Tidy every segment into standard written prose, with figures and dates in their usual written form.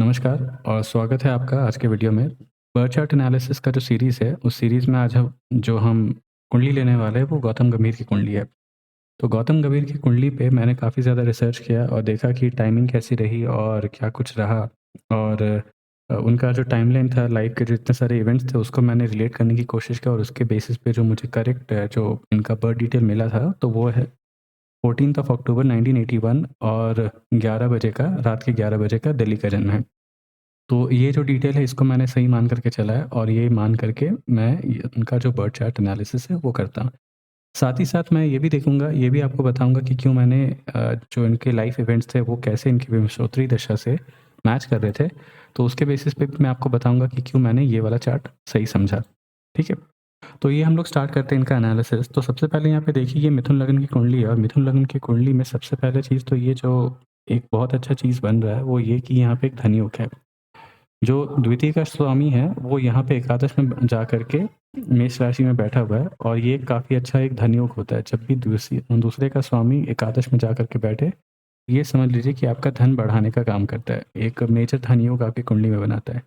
नमस्कार और स्वागत है आपका आज के वीडियो में। बर्थ चार्ट एनालिसिस का जो सीरीज़ है, उस सीरीज़ में आज हम कुंडली लेने वाले हैं, वो गौतम गंभीर की कुंडली है। तो गौतम गंभीर की कुंडली पे मैंने काफ़ी ज़्यादा रिसर्च किया और देखा कि टाइमिंग कैसी रही और क्या कुछ रहा। और उनका जो टाइमलाइन था, लाइफ़ के जितने सारे इवेंट्स थे, उसको मैंने रिलेट करने की कोशिश की और उसके बेसिस पे जो मुझे करेक्ट जो इनका बर्थ डिटेल मिला था, तो वो है 14th ऑफ अक्टूबर 1981 और 11 बजे का, रात के 11 बजे का दिल्ली का जन्म है। तो ये जो डिटेल है, इसको मैंने सही मान करके चला है और ये मान करके मैं ये उनका जो बर्थ चार्ट एनालिसिस है वो करता हूँ। साथ ही साथ मैं ये भी देखूँगा, ये भी आपको बताऊँगा कि क्यों मैंने जो इनके लाइफ़ इवेंट्स थे वो कैसे इनकी विमशोत्तरी दशा से मैच कर रहे थे। तो उसके बेसिस पे भी मैं आपको बताऊँगा कि क्यों मैंने ये वाला चार्ट सही समझा। ठीक है? तो ये हम लोग स्टार्ट करते हैं इनका एनालिसिस। तो सबसे पहले यहाँ पे देखिए, ये मिथुन लग्न की कुंडली है और मिथुन लग्न की कुंडली में सबसे पहले चीज़ तो ये जो एक बहुत अच्छा चीज़ बन रहा है वो ये कि यहाँ पे एक धन योग है। जो द्वितीय का स्वामी है, वो यहाँ पे एकादश में जा कर के मेष राशि में बैठा हुआ है और ये काफ़ी अच्छा एक धन योग होता है। जब भी दूसरे का स्वामी एकादश में जा कर के बैठे, ये समझ लीजिए कि आपका धन बढ़ाने का काम करता है। एक मेजर धन योग आपकी कुंडली में बनाता है।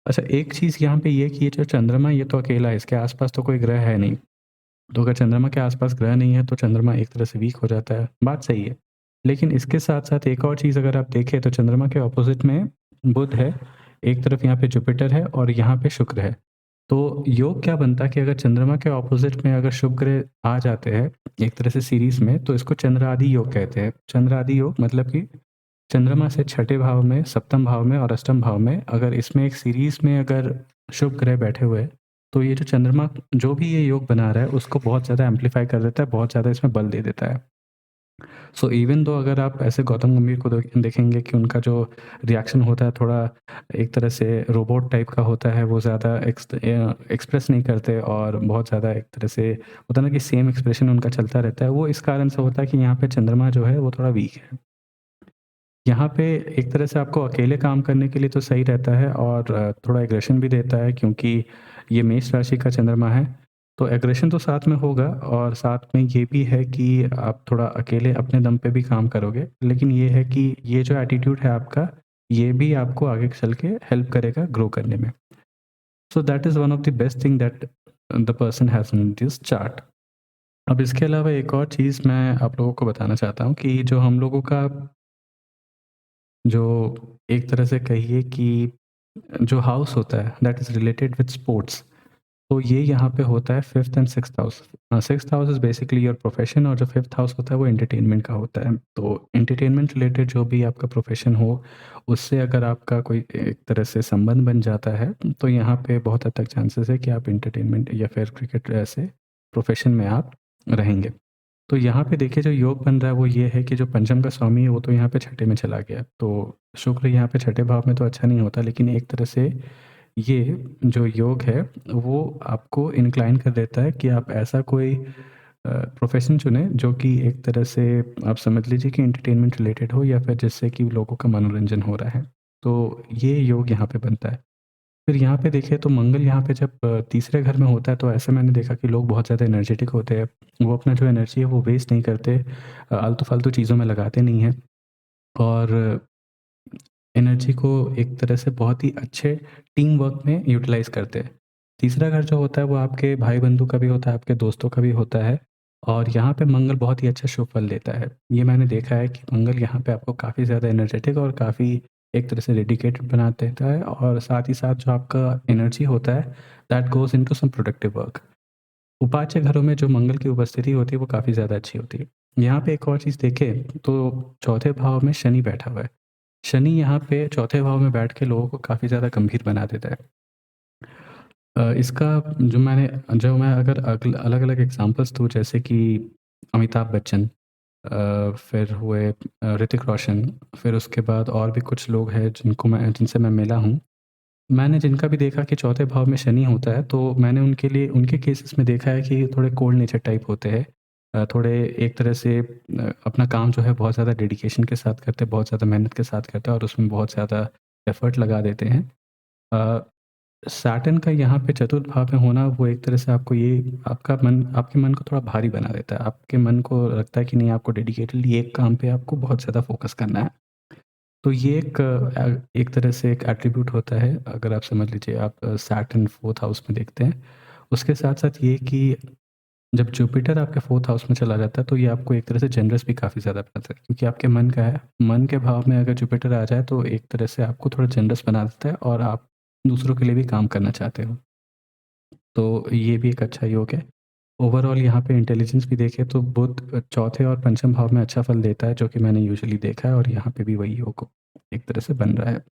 अच्छा, एक चीज़ यहाँ पे ये कि ये जो चंद्रमा है, ये तो अकेला है, इसके आस-पास तो कोई ग्रह है नहीं। तो अगर चंद्रमा के आस-पास ग्रह नहीं है, तो चंद्रमा एक तरह से वीक हो जाता है, बात सही है। लेकिन इसके साथ-साथ एक और चीज़ अगर आप देखें, तो चंद्रमा के ऑपोज़िट में बुध है, एक तरफ यहाँ पे जुपिटर है और यहाँ पे शुक्र है। तो योग क्या बनता है कि अगर चंद्रमा के ऑपोज़िट में अगर शुभ ग्रह आ जाते हैं, एक तरह से सीरीज़ में, तो इसको चंद्रादि योग कहते हैं। चंद्रादि योग मतलब कि चंद्रमा से छठे भाव में, सप्तम भाव में और अष्टम भाव में अगर इसमें एक सीरीज़ में अगर शुभ ग्रह बैठे हुए हैं, तो ये जो चंद्रमा जो भी ये योग बना रहा है, उसको बहुत ज़्यादा एम्प्लीफाई कर देता है, बहुत ज़्यादा इसमें बल दे देता है। सो इवन दो अगर आप ऐसे गौतम गंभीर को देखेंगे कि उनका जो रिएक्शन होता है थोड़ा एक तरह से रोबोट टाइप का होता है, वो ज़्यादा एक्सप्रेस नहीं करते और बहुत ज़्यादा एक तरह से होता है ना कि सेम एक्सप्रेशन उनका चलता रहता है, वो इस कारण से होता है कि यहाँ पे चंद्रमा जो है वो थोड़ा वीक है। यहाँ पे एक तरह से आपको अकेले काम करने के लिए तो सही रहता है और थोड़ा एग्रेशन भी देता है, क्योंकि ये मेष राशि का चंद्रमा है। तो एग्रेशन तो साथ में होगा और साथ में ये भी है कि आप थोड़ा अकेले अपने दम पे भी काम करोगे। लेकिन ये है कि ये जो एटीट्यूड है आपका, ये भी आपको आगे चल के हेल्प करेगा ग्रो करने में। So that is one of the best thing that the person has in this chart. अब इसके अलावा एक और चीज़ मैं आप लोगों को बताना चाहता हूँ कि जो हम लोगों का जो एक तरह से कहिए कि जो हाउस होता है that is related with sports, तो ये यहाँ पे होता है 5th and 6th house. 6th house is basically your profession और जो 5th हाउस होता है वो एंटरटेनमेंट का होता है। तो एंटरटेनमेंट रिलेटेड जो भी आपका प्रोफ़ेशन हो, उससे अगर आपका कोई एक तरह से संबंध बन जाता है, तो यहाँ पे बहुत हद तक चांसेस है कि आप एंटरटेनमेंट या फिर क्रिकेट ऐसे प्रोफ़ेशन में आप रहेंगे। तो यहाँ पे देखिए, जो योग बन रहा है वो ये है कि जो पंचम का स्वामी है वो तो यहाँ पे छठे में चला गया। तो शुक्र यहाँ पे छठे भाव में तो अच्छा नहीं होता, लेकिन एक तरह से ये जो योग है वो आपको इंक्लाइन कर देता है कि आप ऐसा कोई प्रोफ़ेशन चुनें जो कि एक तरह से आप समझ लीजिए कि एंटरटेनमेंट रिलेटेड हो या फिर जिससे कि लोगों का मनोरंजन हो रहा है। तो ये योग यहाँ पे बनता है। फिर यहाँ पे देखिए, तो मंगल यहाँ पे जब तीसरे घर में होता है, तो ऐसे मैंने देखा कि लोग बहुत ज़्यादा एनर्जेटिक होते हैं। वो अपना जो एनर्जी है वो वेस्ट नहीं करते, आलतू-फालतू चीज़ों में लगाते नहीं हैं और एनर्जी को एक तरह से बहुत ही अच्छे टीम वर्क में यूटिलाइज़ करते हैं। तीसरा घर जो होता है वो आपके भाई-बंधु का भी होता है, आपके दोस्तों का भी होता है और यहाँ पे मंगल बहुत ही अच्छा शुभ फल देता है। ये मैंने देखा है कि मंगल यहाँ पे आपको काफ़ी ज़्यादा एनर्जेटिक और काफ़ी एक तरह से डेडिकेटेड बना देता है और साथ ही साथ जो आपका एनर्जी होता है that goes into some productive work. उपाच्य घरों में जो मंगल की उपस्थिति होती है वो काफ़ी ज़्यादा अच्छी होती है। यहाँ पे एक और चीज़ देखें, तो चौथे भाव में शनि बैठा हुआ है। शनि यहाँ पे चौथे भाव में बैठ के लोगों को काफ़ी ज़्यादा गंभीर बना देता है। इसका जो मैं अगर अलग-अलग एग्ज़ाम्पल्स दूँ, जैसे कि अमिताभ बच्चन, फिर हुए ऋतिक रोशन, फिर उसके बाद और भी कुछ लोग हैं जिनसे मैं मिला हूँ। मैंने जिनका भी देखा कि चौथे भाव में शनि होता है, तो मैंने उनके केसेस में देखा है कि थोड़े कोल्ड नेचर टाइप होते हैं। थोड़े एक तरह से अपना काम जो है बहुत ज़्यादा डेडिकेशन के साथ करते हैं, बहुत ज़्यादा मेहनत के साथ करते हैं और उसमें बहुत ज़्यादा एफ़र्ट लगा देते हैं। अ, सैटर्न का यहाँ पे चतुर्थ भाव में होना, वो एक तरह से आपके मन को थोड़ा भारी बना देता है। आपके मन को लगता है कि नहीं, आपको डेडिकेटली एक काम पे आपको बहुत ज़्यादा फ़ोकस करना है। तो ये एक तरह से एक एट्रीब्यूट होता है, अगर आप समझ लीजिए आप सैटर्न 4th हाउस में देखते हैं। उसके साथ-साथ ये कि जब जुपिटर आपके 4th हाउस में चला जाता है, तो ये आपको एक तरह से जनरस भी काफ़ी ज़्यादा बनाता है, क्योंकि आपके मन का है। मन के भाव में अगर जुपिटर आ जाए, तो एक तरह से आपको थोड़ा जनरस बना देता है और आप दूसरों के लिए भी काम करना चाहते हो। तो ये भी एक अच्छा योग है। ओवरऑल यहाँ पे इंटेलिजेंस भी देखें तो बुध चौथे और पंचम भाव में अच्छा फल देता है, जो कि मैंने यूजुअली देखा है, और यहाँ पे भी वही योग एक तरह से बन रहा है।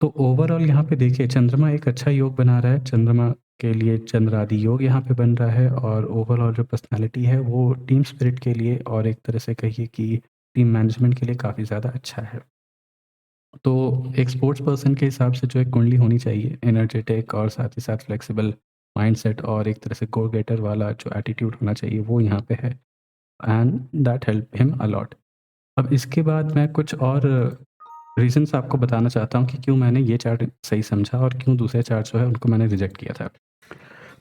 तो ओवरऑल यहाँ पे देखिए चंद्रमा एक अच्छा योग बना रहा है, चंद्रमा के लिए चंद्रादि योग यहाँ पे बन रहा है, और ओवरऑल जो पर्सनैलिटी है वो टीम स्पिरिट के लिए और एक तरह से कहिए कि टीम मैनेजमेंट के लिए काफ़ी ज़्यादा अच्छा है। तो एक स्पोर्ट्स पर्सन के हिसाब से जो एक कुंडली होनी चाहिए, एनर्जेटिक और साथ ही साथ फ्लेक्सिबल माइंडसेट और एक तरह से गो गेटर वाला जो एटीट्यूड होना चाहिए, वो यहाँ पे है, and that help him a lot. अब इसके बाद मैं कुछ और रीज़न्स आपको बताना चाहता हूँ कि क्यों मैंने ये चार्ट सही समझा और क्यों दूसरे चार्ट जो है उनको मैंने रिजेक्ट किया था।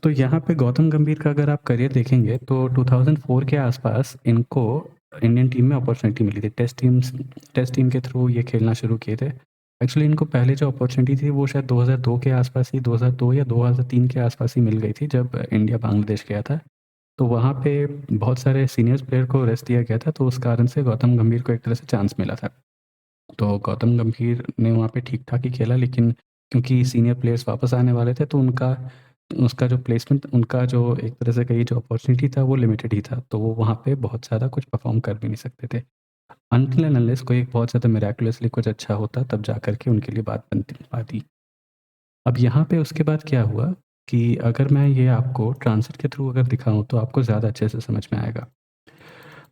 तो यहाँ पे गौतम गंभीर का अगर आप करियर देखेंगे, तो 2004 के आसपास इनको इंडियन टीम में अपॉर्चुनिटी मिली थी। टेस्ट टीम के थ्रू ये खेलना शुरू किए थे। एक्चुअली इनको पहले जो अपॉर्चुनिटी थी वो शायद 2002 के आसपास ही, 2002 या 2003 के आसपास ही मिल गई थी, जब इंडिया बांग्लादेश गया था। तो वहाँ पे बहुत सारे सीनियर्स प्लेयर को रेस्ट दिया गया था, तो उस कारण से गौतम गंभीर को एक तरह से चांस मिला था। तो गौतम गंभीर ने वहाँ पे ठीक-ठाक ही खेला, लेकिन क्योंकि सीनियर प्लेयर्स वापस आने वाले थे, तो उसका जो प्लेसमेंट, उनका जो एक तरह से कहिए जो अपॉर्च्युनिटी था, वो लिमिटेड ही था। तो वो वहाँ पे बहुत ज़्यादा कुछ परफ़ॉर्म कर भी नहीं सकते थे। अनटिल एंड अनलेस कोई एक बहुत ज़्यादा मिरेकुलसली कुछ अच्छा होता, तब जा कर के उनके लिए बात बनती पाती। अब यहाँ पे उसके बाद क्या हुआ कि अगर मैं ये आपको ट्रांसिट के थ्रू अगर दिखाऊँ, तो आपको ज़्यादा अच्छे से समझ में आएगा।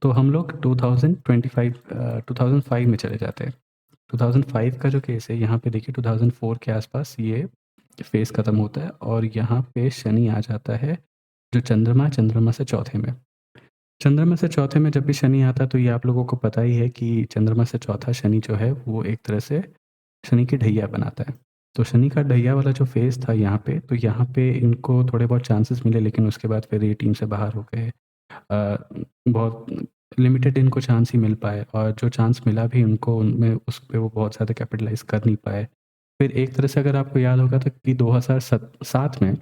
तो हम लोग 2005 में चले जाते हैं। 2005 का जो केस है, यहाँ पे देखिए 2004 के आसपास ये फ़ेज़ ख़त्म होता है, और यहाँ पे शनि आ जाता है, जो चंद्रमा से चौथे में। चंद्रमा से चौथे में जब भी शनि आता है, तो ये आप लोगों को पता ही है कि चंद्रमा से चौथा शनि जो है, वो एक तरह से शनि की ढैया बनाता है। तो शनि का ढैया वाला जो फ़ेज़ था यहाँ पे, तो यहाँ पे इनको थोड़े बहुत चांसेस मिले, लेकिन उसके बाद फिर ये टीम से बाहर हो गए। बहुत लिमिटेड इनको चांस ही मिल पाए, और जो चांस मिला भी उनको, उनमें उस पे वो बहुत ज़्यादा कैपिटलाइज़ कर नहीं पाए। फिर एक तरह से अगर आपको याद होगा, तो कि 2007 में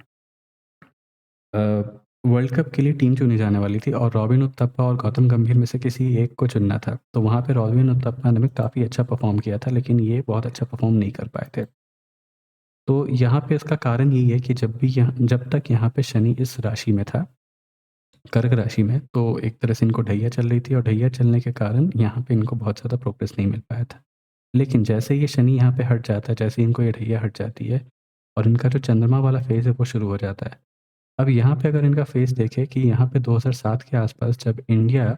अ, वर्ल्ड कप के लिए टीम चुनी जाने वाली थी, और रॉबिन उथप्पा और गौतम गंभीर में से किसी एक को चुनना था। तो वहाँ पे रॉबिन उथप्पा ने भी काफ़ी अच्छा परफ़ॉर्म किया था, लेकिन ये बहुत अच्छा परफ़ॉर्म नहीं कर पाए थे। तो यहाँ पे इसका कारण यही है कि जब तक यहाँ पे शनि इस राशि में था, कर्क राशि में, तो एक तरह से इनको ढैया चल रही थी, और ढैया चलने के कारण यहाँ पे इनको बहुत ज़्यादा प्रोग्रेस नहीं मिल पाया था। लेकिन जैसे ये शनि यहाँ पे हट जाता है, जैसे इनको ये ढैया हट जाती है, और इनका जो चंद्रमा वाला फ़ेज़ है वो शुरू हो जाता है। अब यहाँ पे अगर इनका फ़ेज़ देखें कि यहाँ पे 2007 के आसपास जब इंडिया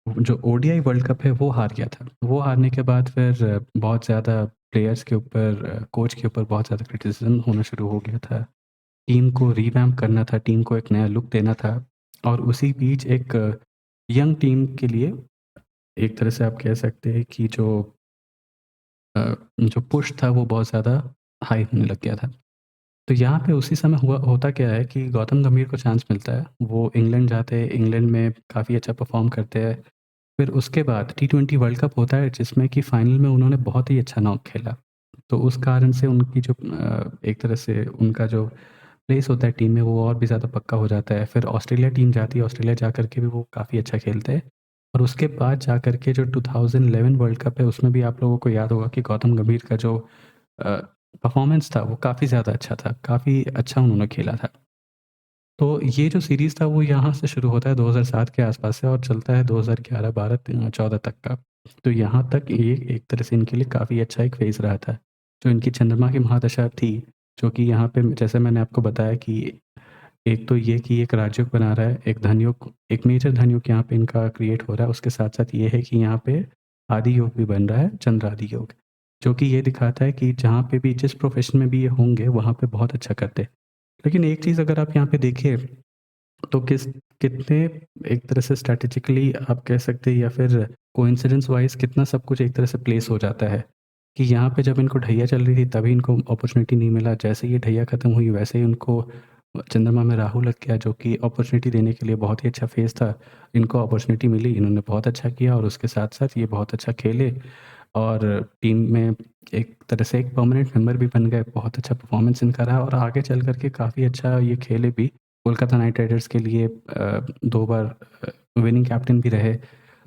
जो ओडीआई वर्ल्ड कप है वो हार गया था। वो हारने के बाद फिर बहुत ज़्यादा प्लेयर्स के ऊपर, कोच के ऊपर बहुत ज़्यादा क्रिटिसिज़्म होना शुरू हो गया था। टीम को रिवैम्प करना था, टीम को एक नया लुक देना था, और उसी बीच एक यंग टीम के लिए एक तरह से आप कह सकते हैं कि जो पुश था वो बहुत ज़्यादा हाई होने लग गया था। तो यहाँ पे उसी समय होता क्या है कि गौतम गंभीर को चांस मिलता है, वो इंग्लैंड जाते हैं, इंग्लैंड में काफ़ी अच्छा परफ़ॉर्म करते हैं। फिर उसके बाद टी20 वर्ल्ड कप होता है, जिसमें कि फाइनल में उन्होंने बहुत ही अच्छा नॉक खेला। तो उस कारण से उनकी जो एक तरह से उनका जो प्लेस होता है टीम में, वो और भी ज़्यादा पक्का हो जाता है। फिर ऑस्ट्रेलिया टीम जाती है, ऑस्ट्रेलिया जा कर के भी वो काफ़ी अच्छा खेलते हैं, और उसके बाद जा कर के जो 2011 वर्ल्ड कप है, उसमें भी आप लोगों को याद होगा कि गौतम गंभीर का जो अ, परफ़ॉर्मेंस था वो काफ़ी ज़्यादा अच्छा था, काफ़ी अच्छा उन्होंने खेला था। तो ये जो सीरीज़ था वो यहाँ से शुरू होता है 2007 के आसपास से, और चलता है 2011, 12, 14 तक का। तो यहाँ तक ये एक तरह से इनके लिए काफ़ी अच्छा एक फ़ेज़ रहा था। जो इनकी चंद्रमा की महादशा थी, जो कि यहाँ पे जैसे मैंने आपको बताया कि एक तो ये कि एक राजयोग बना रहा है, एक धनयोग, एक मेजर धनयोग यहाँ पे इनका क्रिएट हो रहा है। उसके साथ-साथ ये है कि यहाँ पे आदि योग भी बन रहा है, चंद्र आदि योग, जो कि ये दिखाता है कि जहाँ पे भी जिस प्रोफ़ेशन में भी ये होंगे, वहाँ पे बहुत अच्छा करते हैं। लेकिन एक चीज़ अगर आप यहाँ पे देखिए, तो कितने एक तरह से स्ट्रैटेजिकली आप कह सकते हैं, या फिर कोइंसिडेंस वाइज़ कितना सब कुछ एक तरह से प्लेस हो जाता है, कि यहाँ पे जब इनको ढैया चल रही थी तभी इनको अपॉर्च्युनिटी नहीं मिला। जैसे ही ये ढैया खत्म हुई, वैसे ही उनको चंद्रमा में राहु लग गया, जो कि अपॉर्च्युनिटी देने के लिए बहुत ही अच्छा फ़ेज़ था। इनको अपॉर्च्युनिटी मिली, इन्होंने बहुत अच्छा किया और उसके साथ-साथ ये बहुत अच्छा खेले और टीम में एक तरह से एक परमानेंट मेंबर भी बन गए। बहुत अच्छा परफ़ॉर्मेंस इनका रहा और आगे चल कर के काफ़ी अच्छा ये खेले भी। कोलकाता नाइट राइडर्स के लिए 2 बार विनिंग कैप्टन भी रहे।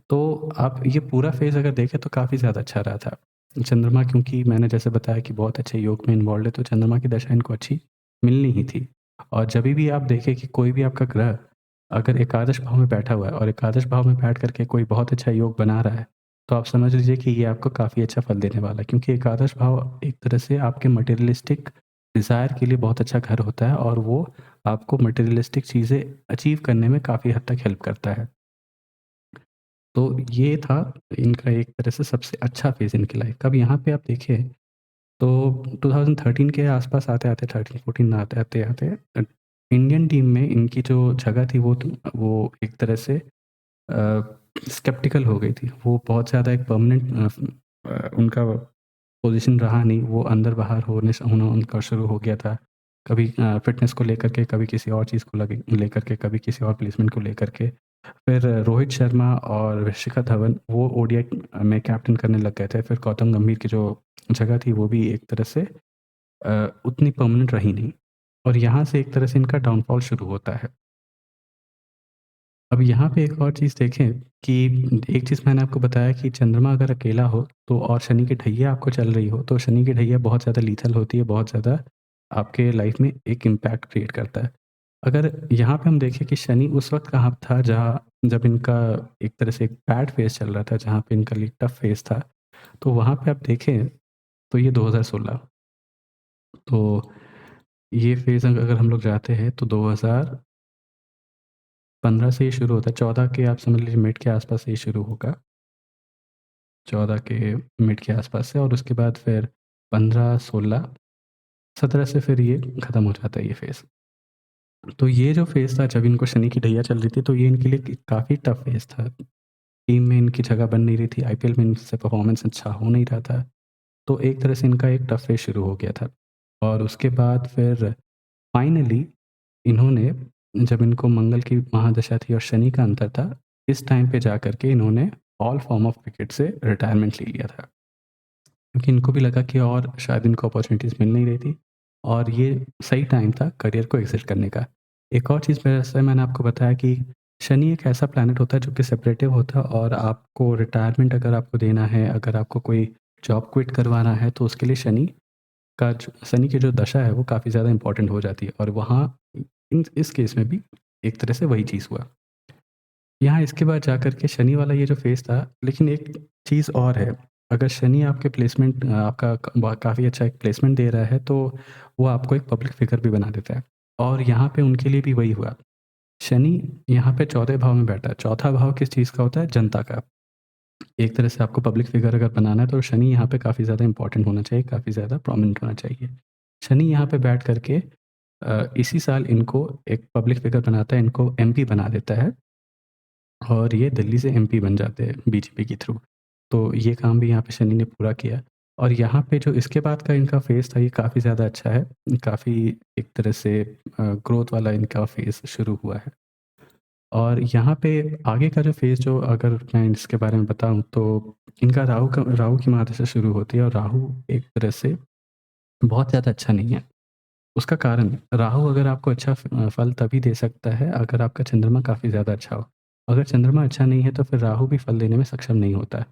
तो आप ये पूरा फ़ेज़ अगर देखें तो काफ़ी ज़्यादा अच्छा रहा था। चंद्रमा, क्योंकि मैंने जैसे बताया कि बहुत अच्छे योग में इन्वॉल्व्ड है, तो चंद्रमा की दशा इनको अच्छी मिलनी ही थी। और जभी भी आप देखें कि कोई भी आपका ग्रह अगर एकादश भाव में बैठा हुआ है और एकादश भाव में बैठ कर के कोई बहुत अच्छा योग बना रहा है, तो आप समझ लीजिए कि ये आपको काफ़ी अच्छा फल देने वाला है। क्योंकि एकादश भाव एक तरह से आपके मटेरियलिस्टिक डिज़ायर के लिए बहुत अच्छा घर होता है और वो आपको मटेरियलिस्टिक चीज़ें अचीव करने में काफ़ी हद तक हेल्प करता है। तो ये था इनका एक तरह से सबसे अच्छा फ़ेज़ इनकी लाइफ़ का। अब यहाँ पे आप देखिए तो 2013 के आस-पास आते-आते 13-14 आते-आते इंडियन टीम में इनकी जो जगह थी वो एक तरह से स्केप्टिकल हो गई थी। वो बहुत ज़्यादा एक परमानेंट उनका पोज़ीशन रहा नहीं, वो अंदर-बाहर होना उनका शुरू हो गया था। कभी फ़िटनेस को लेकर के, कभी किसी और चीज़ को लगे लेकर के, कभी किसी और प्लेसमेंट को लेकर के। फिर रोहित शर्मा और शिखर धवन वो ओडीआई में कैप्टन करने लग गए थे। फिर गौतम गंभीर की जो जगह थी वो भी एक तरह से उतनी परमानेंट रही नहीं और यहाँ से एक तरह से इनका डाउनफॉल शुरू होता है। अब यहाँ पे एक और चीज़ देखें कि एक चीज़ मैंने आपको बताया कि चंद्रमा अगर अकेला हो तो और शनि की ढैया आपको चल रही हो, तो शनि की ढैया बहुत ज़्यादा लीथल होती है, बहुत ज़्यादा आपके लाइफ़ में एक इम्पैक्ट क्रिएट करता है। अगर यहाँ पे हम देखें कि शनि उस वक़्त कहाँ था जब इनका एक तरह से एक बैड फ़ेज़ चल रहा था, जहाँ पे इनका लिए टफ़ फ़ेज़ था, तो वहाँ पे आप देखें तो ये 2016, तो ये फ़ेज़ अगर हम लोग जाते हैं तो 2015 से ये शुरू होता है, 14 के आप समझ लीजिए मिड के आस-पास से ये शुरू होगा। 14 के मिड के आस-पास से और उसके बाद फिर 15, 16, 17 से फिर ये खत्म हो जाता है ये फ़ेज़। तो ये जो फ़ेज़ था जब इनको शनि की ढैया चल रही थी, तो ये इनके लिए काफ़ी टफ़ फ़ेज़ था। टीम में इनकी जगह बन नहीं रही थी, आईपीएल में इनसे परफ़ॉर्मेंस अच्छा हो नहीं रहा था। तो एक तरह से इनका एक टफ़ फ़ेज़ शुरू हो गया था। और उसके बाद फिर फाइनली इन्होंने, जब इनको मंगल की महादशा थी और शनि का अंतर था, इस टाइम पे जाकर के इन्होंने ऑल फ़ॉर्म ऑफ क्रिकेट से रिटायरमेंट ले लिया था। क्योंकि इनको भी लगा कि और शायद इनको अपॉर्च्युनिटीज़ मिल नहीं रही थी और ये सही टाइम था करियर को एग्ज़िट करने का। एक और चीज़ जैसे मैंने आपको बताया कि शनि एक ऐसा प्लैनेट होता है जो कि सेपरेटिव होता है और आपको रिटायरमेंट अगर आपको देना है, अगर आपको कोई जॉब क्विट करवाना है, तो उसके लिए शनि की जो दशा है वो काफ़ी ज़्यादा इम्पोर्टेंट हो जाती है और वहाँ इस केस में भी एक तरह से वही चीज़ हुआ। यहाँ इसके बाद जाकर के शनि वाला ये जो फ़ेज़ था, लेकिन एक चीज़ और है, अगर शनि आपके प्लेसमेंट आपका काफ़ी अच्छा एक प्लेसमेंट दे रहा है, तो वो आपको एक पब्लिक फ़िगर भी बना देता है और यहाँ पे उनके लिए भी वही हुआ। शनि यहाँ पे चौथे भाव में बैठा है, चौथा भाव किस चीज़ का होता है? जनता का। एक तरह से आपको पब्लिक फ़िगर अगर बनाना है, तो शनि यहाँ पे काफ़ी ज़्यादा इम्पोर्टेंट होना चाहिए, काफ़ी ज़्यादा प्रोमिनेंट होना चाहिए। शनि यहाँ पे बैठ कर के इसी साल इनको एक पब्लिक फ़िगर बनाता है, इनको एमपी बना देता है और ये दिल्ली से एमपी बन जाते हैं बीजेपी के थ्रू। तो ये काम भी यहाँ पे शनि ने पूरा किया और यहाँ पे जो इसके बाद का इनका फ़ेज़ था, ये काफ़ी ज़्यादा अच्छा है। काफ़ी एक तरह से ग्रोथ वाला इनका फ़ेज़ शुरू हुआ है। और यहाँ पे आगे का जो फ़ेज़, जो अगर मैं इसके बारे में बताऊँ, तो इनका राहु की महादशा शुरू होती है और राहु एक तरह से बहुत ज़्यादा अच्छा नहीं है। उसका कारण, राहु अगर आपको अच्छा फल तभी दे सकता है अगर आपका चंद्रमा काफ़ी ज़्यादा अच्छा हो। अगर चंद्रमा अच्छा नहीं है तो फिर राहु भी फल देने में सक्षम नहीं होता है।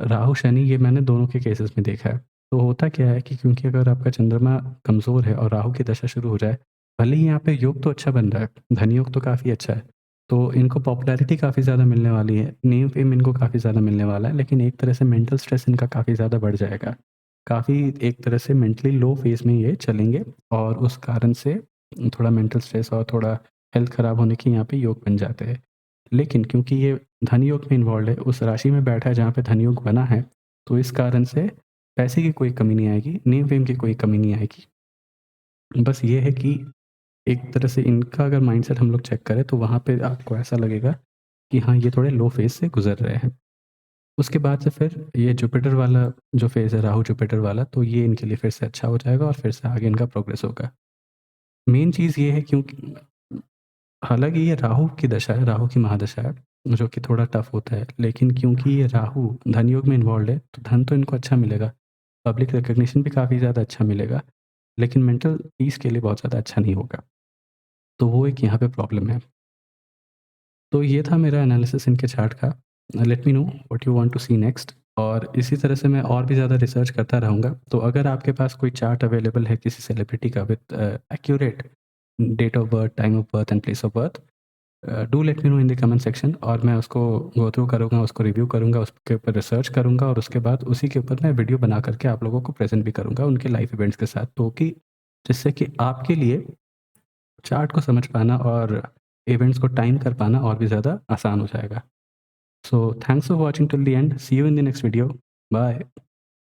राहु, शनि, ये मैंने दोनों के केसेस में देखा है। तो होता क्या है कि क्योंकि अगर आपका चंद्रमा कमज़ोर है और राहु की दशा शुरू हो जाए, भले ही यहाँ पे योग तो अच्छा बन रहा है, धन योग तो काफ़ी अच्छा है, तो इनको पॉपुलैरिटी काफ़ी ज़्यादा मिलने वाली है, नेम फेम इनको काफ़ी ज़्यादा मिलने वाला है, लेकिन एक तरह से मेंटल स्ट्रेस इनका काफ़ी ज़्यादा बढ़ जाएगा। काफ़ी एक तरह से मेंटली लो फ़ेज़ में ये चलेंगे और उस कारण से थोड़ा मेंटल स्ट्रेस और थोड़ा हेल्थ ख़राब होने के यहाँ पे योग बन जाते हैं। लेकिन क्योंकि ये धन योग में इन्वॉल्वड है, उस राशि में बैठा है जहाँ पे धन योग बना है, तो इस कारण से पैसे की कोई कमी नहीं आएगी, नेम-फेम की कोई कमी नहीं आएगी। बस ये है कि एक तरह से इनका अगर माइंडसेट हम लोग चेक करें, तो वहाँ पे आपको ऐसा लगेगा कि हाँ, ये थोड़े लो फ़ेज़ से गुज़र रहे हैं। उसके बाद से फिर ये जुपिटर वाला जो फ़ेज़ है, राहु जुपिटर वाला, तो ये इनके लिए फिर से अच्छा हो जाएगा और फिर से आगे इनका प्रोग्रेस होगा। मेन चीज़ ये है क्योंकि हालाँकि ये राहु की दशा है, राहु की महादशा है, जो कि थोड़ा टफ़ होता है। लेकिन क्योंकि ये राहु धन योग में इन्वॉल्व्ड है, तो धन तो इनको अच्छा मिलेगा, पब्लिक रिकॉग्निशन भी काफ़ी ज़्यादा अच्छा मिलेगा, लेकिन मेंटल पीस के लिए बहुत ज़्यादा अच्छा नहीं होगा। तो वो एक यहाँ पे प्रॉब्लम है। तो ये था मेरा एनालिसिस इनके चार्ट का। Let me know what you want to see next, और इसी तरह से मैं और भी ज़्यादा रिसर्च करता रहूँगा। तो अगर आपके पास कोई चार्ट अवेलेबल है किसी सेलिब्रिटी का with accurate date of birth, time of birth and place of birth, do let me know in the comment section, और मैं उसको गो थ्रू करूँगा, उसको रिव्यू करूँगा, उसके ऊपर रिसर्च करूँगा, और उसके बाद उसी के ऊपर मैं वीडियो बना करके आप लोगों को प्रेज़ेंट भी करूँगा उनके लाइव इवेंट्स के साथ, तो कि जिससे कि आपके लिए चार्ट को समझ पाना और इवेंट्स को टाइम कर पाना और भी ज़्यादा आसान हो जाएगा। So thanks for watching till the end. See you in the next video. Bye.